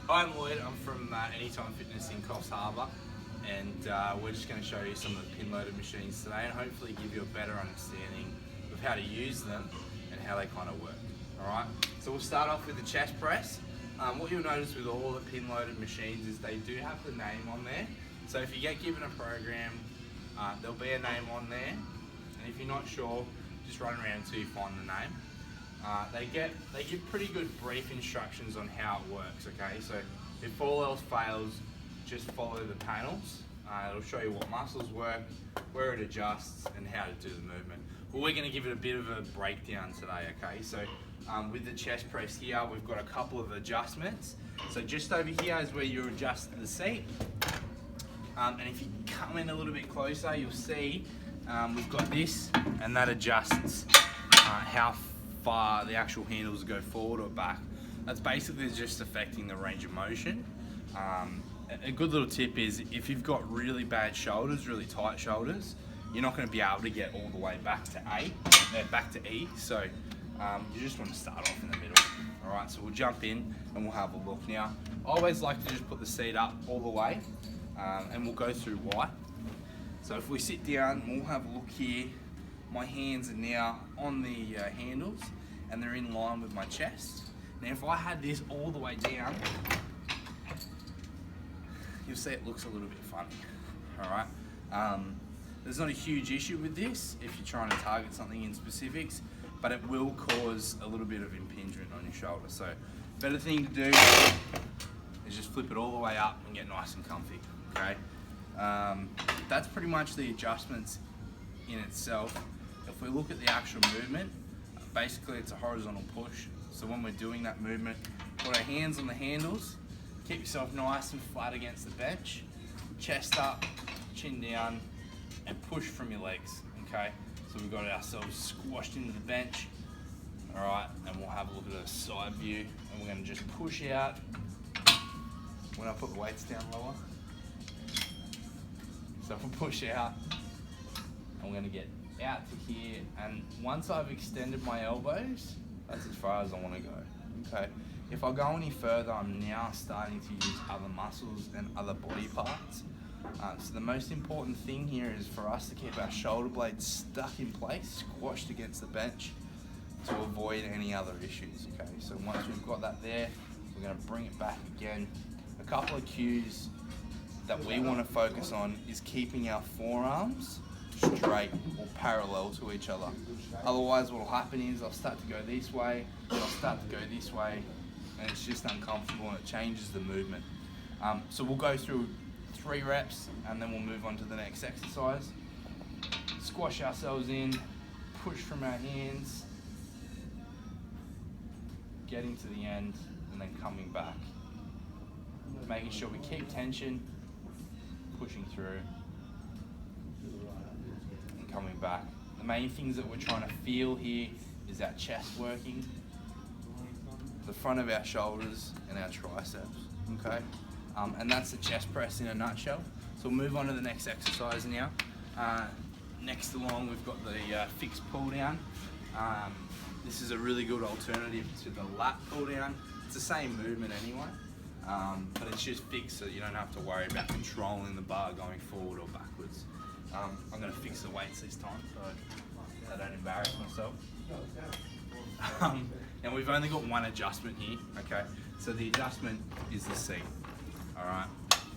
Hi, I'm Lloyd. I'm from Anytime Fitness in Coffs Harbour, and we're just going to show you some of the pin loaded machines today and hopefully give you a better understanding of how to use them and how they kind of work. Alright, so we'll start off with the chest press. What you'll notice with all the pin loaded machines is they do have the name on there. So if you get given a program, there'll be a name on there, and if you're not sure, just run around until you find the name. They give pretty good brief instructions on how it works, okay? So if all else fails, just follow the panels. It'll show you what muscles work, where it adjusts, and how to do the movement. But we're gonna give it a bit of a breakdown today, okay? So with the chest press here, we've got a couple of adjustments. So just over here is where you adjust the seat. And if you come in a little bit closer, you'll see we've got this, and that adjusts how far the actual handles go forward or back. That's basically just affecting the range of motion. A good little tip is if you've got really bad shoulders, really tight shoulders, you're not going to be able to get all the way back to back to E. So you just want to start off in the middle. All right, so we'll jump in and we'll have a look now. I always like to just put the seat up all the way, and we'll go through why. So if we sit down, we'll have a look here. My hands are now on the handles and they're in line with my chest. Now if I had this all the way down, you'll see it looks a little bit funny, all right? There's not a huge issue with this if you're trying to target something in specifics, but it will cause a little bit of impingement on your shoulder. So better thing to do is just flip it all the way up and get nice and comfy, okay? That's pretty much the adjustments in itself. If we look at the actual movement, basically it's a horizontal push. So when we're doing that movement, put our hands on the handles, keep yourself nice and flat against the bench, chest up, chin down, and push from your legs, okay? So we've got ourselves squashed into the bench, all right, and we'll have a look at a side view, and we're gonna just push out. When I put the weights down lower, so if we push out, I'm gonna get out to here, and once I've extended my elbows, that's as far as I wanna go, okay? If I go any further, I'm now starting to use other muscles and other body parts. So the most important thing here is for us to keep our shoulder blades stuck in place, squashed against the bench, to avoid any other issues, okay? So once we've got that there, we're gonna bring it back again. A couple of cues that we wanna focus on is keeping our forearms straight or parallel to each other. Otherwise what will happen is I'll start to go this way, then I'll start to go this way, and it's just uncomfortable and it changes the movement. So we'll go through 3 reps and then we'll move on to the next exercise. Squash ourselves in, push from our hands, getting to the end, and then coming back. Making sure we keep tension, pushing through, and coming back. The main things that we're trying to feel here is our chest working, the front of our shoulders, and our triceps, okay? And that's the chest press in a nutshell. So we'll move on to the next exercise now. Next along, we've got the fixed pull down. This is a really good alternative to the lat pull down. It's the same movement anyway, but it's just fixed so you don't have to worry about controlling the bar going forward or backwards. I'm gonna fix the weights this time so I don't embarrass myself. And we've only got one adjustment here, okay? So the adjustment is the seat, all right?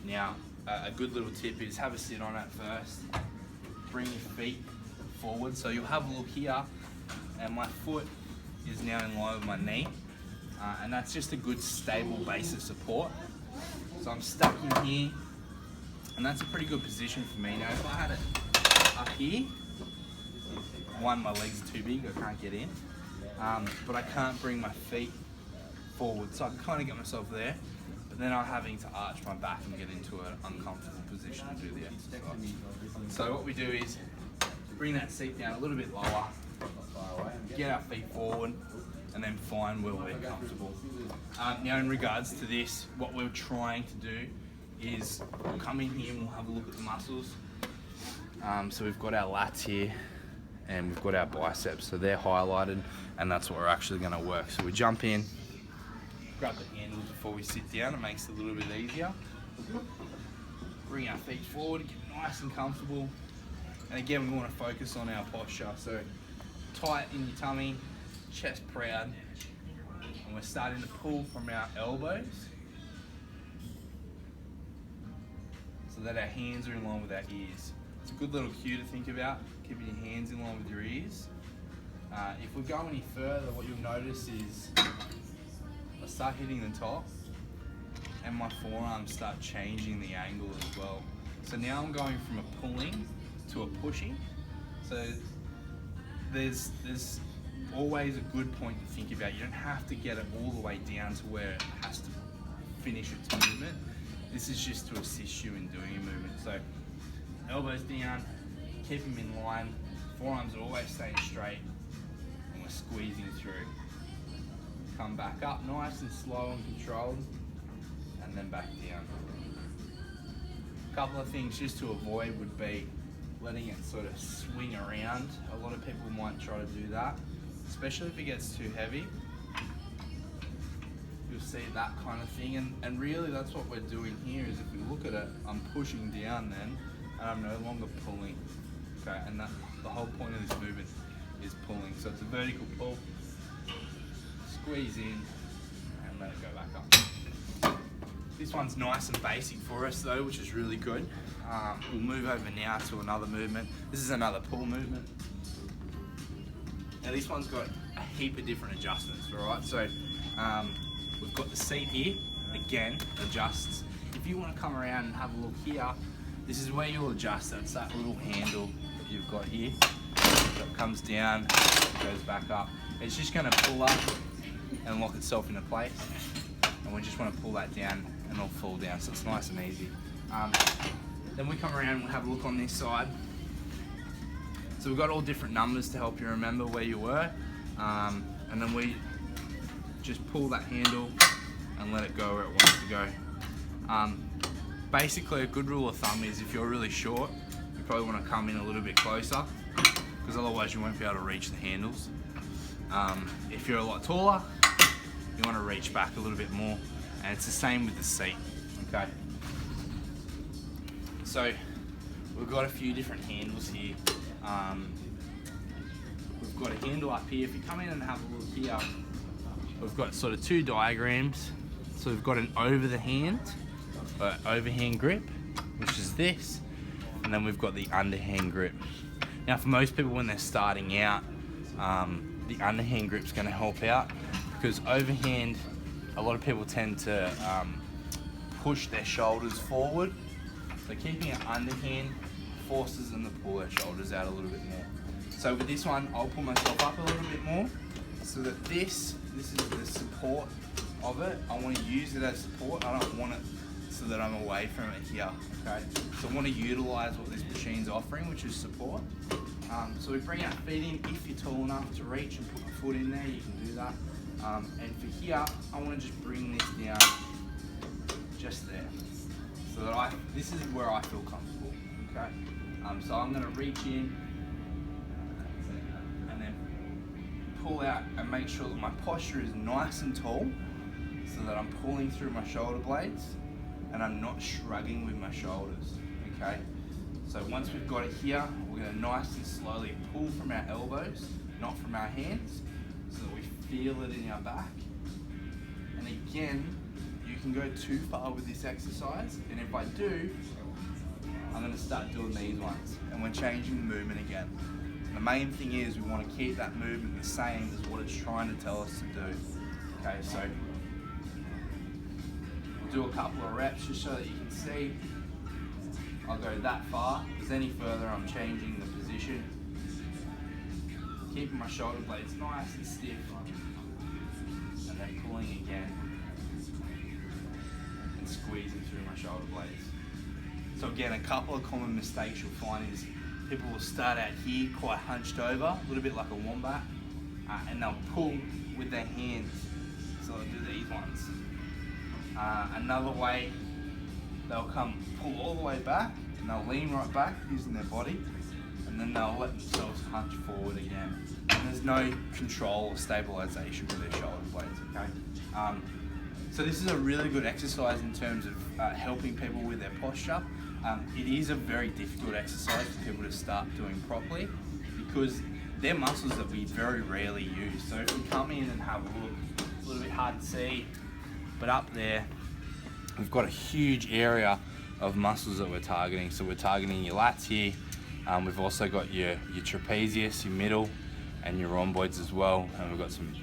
Now, a good little tip is have a sit on it first, bring your feet forward. So you'll have a look here, and my foot is now in line with my knee, and that's just a good stable base of support. So I'm stuck in here, and that's a pretty good position for me. Now, if I had it up here, one, my legs are too big, I can't get in. But I can't bring my feet forward, so I can kind of get myself there, but then I'm having to arch my back and get into an uncomfortable position to do the exercise. So what we do is bring that seat down a little bit lower, get our feet forward, and then find where we're comfortable. Now in regards to this, what we're trying to do is we'll come in here and we'll have a look at the muscles. So we've got our lats here, and we've got our biceps, so they're highlighted, and that's what we're actually going to work. So we jump in, grab the handles before we sit down. It makes it a little bit easier. Bring our feet forward, get nice and comfortable. And again, we want to focus on our posture. So tight in your tummy, chest proud. And we're starting to pull from our elbows so that our hands are in line with our ears. It's a good little cue to think about, keeping your hands in line with your ears. If we go any further, what you'll notice is I start hitting the top and my forearms start changing the angle as well. So now I'm going from a pulling to a pushing. So there's always a good point to think about. You don't have to get it all the way down to where it has to finish its movement. This is just to assist you in doing your movement. So elbows down, keep them in line, forearms are always staying straight, and we're squeezing through. Come back up nice and slow and controlled, and then back down. A couple of things just to avoid would be letting it sort of swing around. A lot of people might try to do that, especially if it gets too heavy. You'll see that kind of thing, and really that's what we're doing here. Is if we look at it, I'm pushing down then, and I'm no longer pulling. Okay, and that the whole point of this movement is pulling. So it's a vertical pull, squeeze in, and let it go back up. This one's nice and basic for us though, which is really good. We'll move over now to another movement. This is another pull movement. Now this one's got a heap of different adjustments, all right? So we've got the seat here, again, adjusts. If you want to come around and have a look here, this is where you'll adjust. That's that little handle that you've got here. So it comes down, goes back up. It's just gonna pull up and lock itself into place. And we just want to pull that down and it'll fall down, so it's nice and easy. Then we come around and we'll have a look on this side. So we've got all different numbers to help you remember where you were. And then we just pull that handle and let it go where it wants to go. Basically, a good rule of thumb is if you're really short, you probably want to come in a little bit closer, because otherwise you won't be able to reach the handles. If you're a lot taller, you want to reach back a little bit more, and it's the same with the seat. Okay. So we've got a few different handles here. We've got a handle up here. If you come in and have a look here, we've got sort of two diagrams. So we've got an over the hand, overhand grip, which is this, and then we've got the underhand grip. Now for most people when they're starting out, the underhand grip is going to help out, because overhand, a lot of people tend to push their shoulders forward. So keeping it underhand forces them to pull their shoulders out a little bit more. So with this one, I'll pull myself up a little bit more, so that this is the support of it. I want to use it as support. I don't want it so that I'm away from it here. Okay. So I want to utilize what this machine's offering, which is support. So we bring our feet in. If you're tall enough to reach and put a foot in there, you can do that. And for here, I want to just bring this down just there, so that this is where I feel comfortable. Okay. So I'm going to reach in and then pull out and make sure that my posture is nice and tall, so that I'm pulling through my shoulder blades and I'm not shrugging with my shoulders. Okay. So once we've got it here, we're going to nice and slowly pull from our elbows, not from our hands, so that we feel it in our back. And again, you can go too far with this exercise, and if I do, I'm going to start doing these ones, and we're changing the movement again. And the main thing is we want to keep that movement the same as what it's trying to tell us to do. Okay, so we'll do a couple of reps just so that you can see. I'll go that far, because any further I'm changing the position. Keeping my shoulder blades nice and stiff, and then pulling again and squeezing through my shoulder blades. So again, a couple of common mistakes you'll find is people will start out here quite hunched over, a little bit like a wombat, and they'll pull with their hands. So they'll do these ones. Another way, they'll pull all the way back, and they'll lean right back using their body, and then they'll let themselves hunch forward again. And there's no control or stabilization with their shoulder blades, okay? So this is a really good exercise in terms of helping people with their posture. It is a very difficult exercise for people to start doing properly because they're muscles that we very rarely use. So if we come in and have a look, it's a little bit hard to see, but up there, we've got a huge area of muscles that we're targeting. So we're targeting your lats here. We've also got your trapezius, your middle, and your rhomboids as well. And we've got some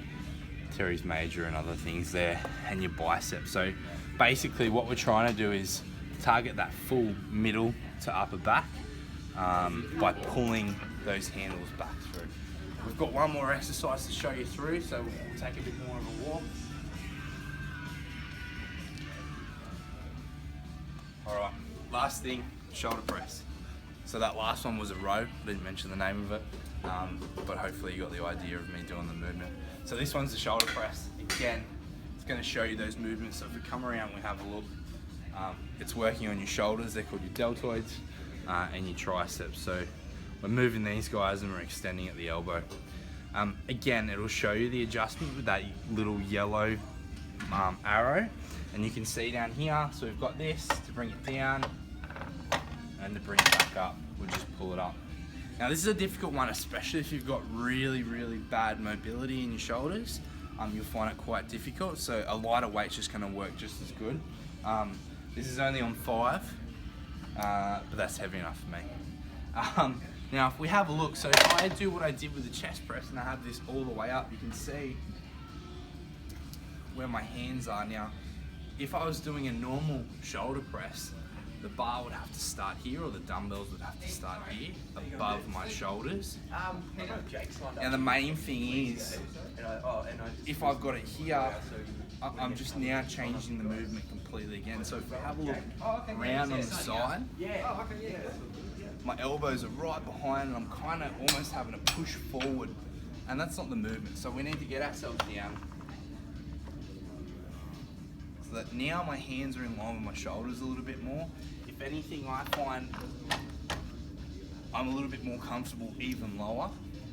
teres major and other things there, and your biceps. So basically what we're trying to do is target that full middle to upper back by pulling those handles back through. We've got one more exercise to show you through, so we'll take a bit more of a walk. All right, last thing, shoulder press. So that last one was a row, didn't mention the name of it, but hopefully you got the idea of me doing the movement. So this one's the shoulder press. Again, it's gonna show you those movements. So if we come around, we have a look, it's working on your shoulders, they're called your deltoids, and your triceps. So we're moving these guys and we're extending at the elbow. Again, it'll show you the adjustment with that little yellow arrow, and you can see down here, so we've got this to bring it down and to bring it back up. We'll just pull it up. Now this is a difficult one, especially if you've got really, really bad mobility in your shoulders. You'll find it quite difficult, so a lighter weight's just gonna work just as good. This is only on 5, but that's heavy enough for me. Now if we have a look, so if I do what I did with the chest press and I have this all the way up, you can see where my hands are. Now, if I was doing a normal shoulder press, the bar would have to start here, or the dumbbells would have to start here, above my shoulders. Now the main thing is, if I've got it here, I'm just now changing the movement completely again. So if we have a look around on the side, my elbows are right behind and I'm kind of almost having to push forward, and that's not the movement. So we need to get ourselves down so that now my hands are in line with my shoulders a little bit more. If anything, I find I'm a little bit more comfortable even lower.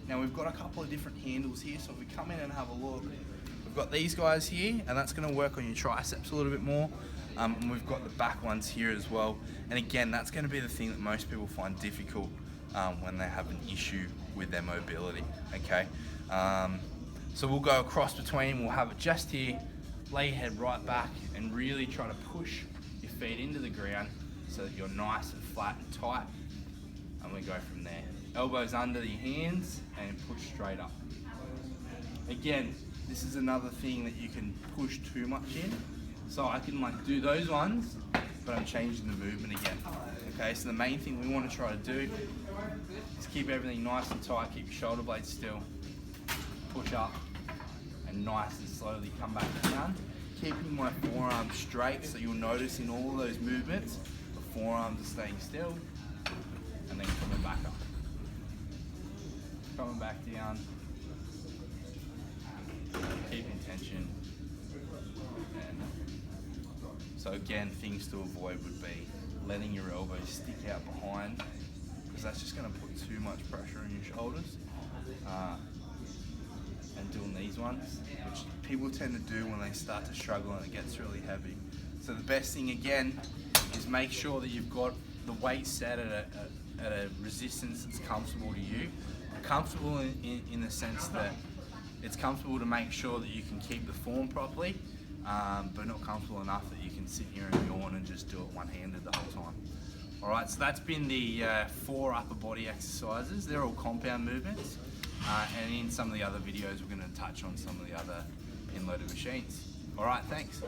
Now we've got a couple of different handles here, so if we come in and have a look, we've got these guys here, and that's going to work on your triceps a little bit more. And we've got the back ones here as well. And again, that's going to be the thing that most people find difficult when they have an issue with their mobility, okay? So we'll go across between, we'll have it just here, lay your head right back and really try to push your feet into the ground so that you're nice and flat and tight. And we go from there. Elbows under your hands and push straight up. Again, this is another thing that you can push too much in. So I can like do those ones, but I'm changing the movement again. Okay, so the main thing we want to try to do is keep everything nice and tight, keep your shoulder blades still, push up, and nice and slowly come back down. Keeping my forearms straight, so you'll notice in all of those movements, the forearms are staying still, and then coming back up. Coming back down, keeping tension. So again, things to avoid would be letting your elbows stick out behind, because that's just going to put too much pressure on your shoulders. And doing these ones, which people tend to do when they start to struggle and it gets really heavy. So the best thing again is make sure that you've got the weight set at a resistance that's comfortable to you. Comfortable in the sense that it's comfortable to make sure that you can keep the form properly, but not comfortable enough that you can sit here and yawn and just do it one-handed the whole time. All right, so that's been the 4 upper body exercises. They're all compound movements, and in some of the other videos, we're going to touch on some of the other pin-loaded machines. All right, thanks.